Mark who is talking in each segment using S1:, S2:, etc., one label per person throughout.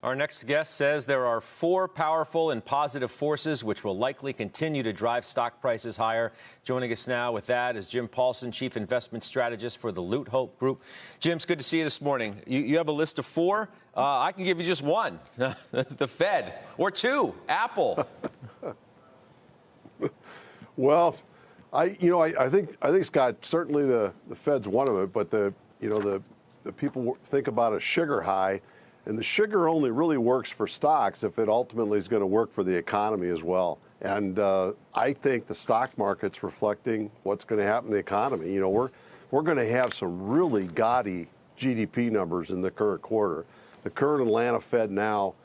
S1: Our next guest says there are 4 powerful and positive forces which will likely continue to drive stock prices higher. Joining us now with that is Jim Paulsen, Chief Investment Strategist for the Leuthold Group. Jim, it's good to see you this morning. You have a list of 4. I can give you just one, the Fed, or 2, Apple.
S2: Well, I think Scott, certainly the Fed's one of it, but the people think about a sugar high. And the sugar only really works for stocks if it ultimately is going to work for the economy as well. And I think the stock market's reflecting what's going to happen in the economy. You know, we're going to have some really gaudy GDP numbers in the current quarter. The current Atlanta Fed now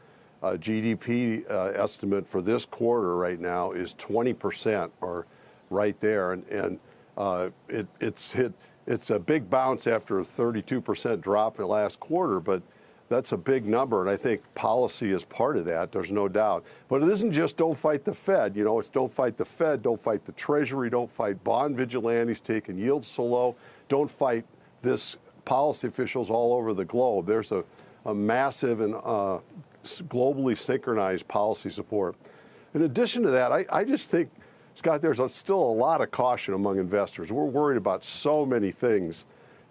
S2: GDP estimate for this quarter right now is 20%, or right there, and it's a big bounce after a 32% drop in the last quarter, but that's a big number, and I think policy is part of that. There's no doubt. But it isn't just don't fight the Fed. You know, it's don't fight the Fed, don't fight the Treasury, don't fight bond vigilantes taking yields so low, don't fight this policy officials all over the globe. There's a massive and globally synchronized policy support. In addition to that, I just think, Scott, there's still a lot of caution among investors. We're worried about so many things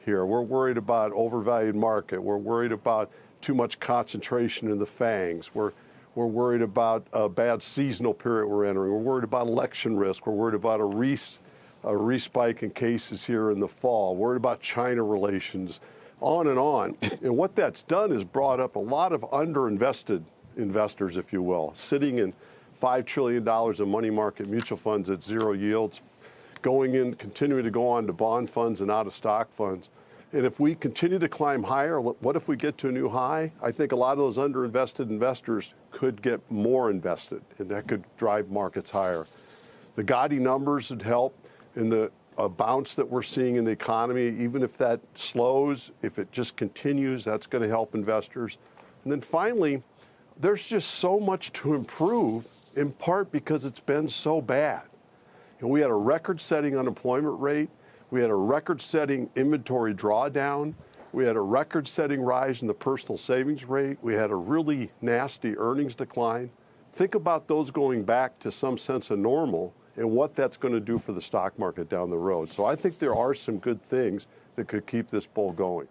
S2: here. We're worried about overvalued market. We're worried about too much concentration in the FANGs. We're worried about a bad seasonal period we're entering. We're worried about election risk. We're worried about a respike in cases here in the fall. Worried about China relations, on and on. And what that's done is brought up a lot of underinvested investors, if you will, sitting in $5 trillion of money market mutual funds at 0 yields, continuing to go on to bond funds and out of stock funds. And if we continue to climb higher, what if we get to a new high? I think a lot of those underinvested investors could get more invested, and that could drive markets higher. The gaudy numbers would help in the bounce that we're seeing in the economy. Even if that slows, if it just continues, that's going to help investors. And then finally, there's just so much to improve, in part because it's been so bad. You know, we had a record-setting unemployment rate. We had a record-setting inventory drawdown. We had a record-setting rise in the personal savings rate. We had a really nasty earnings decline. Think about those going back to some sense of normal and what that's going to do for the stock market down the road. So I think there are some good things that could keep this bull going.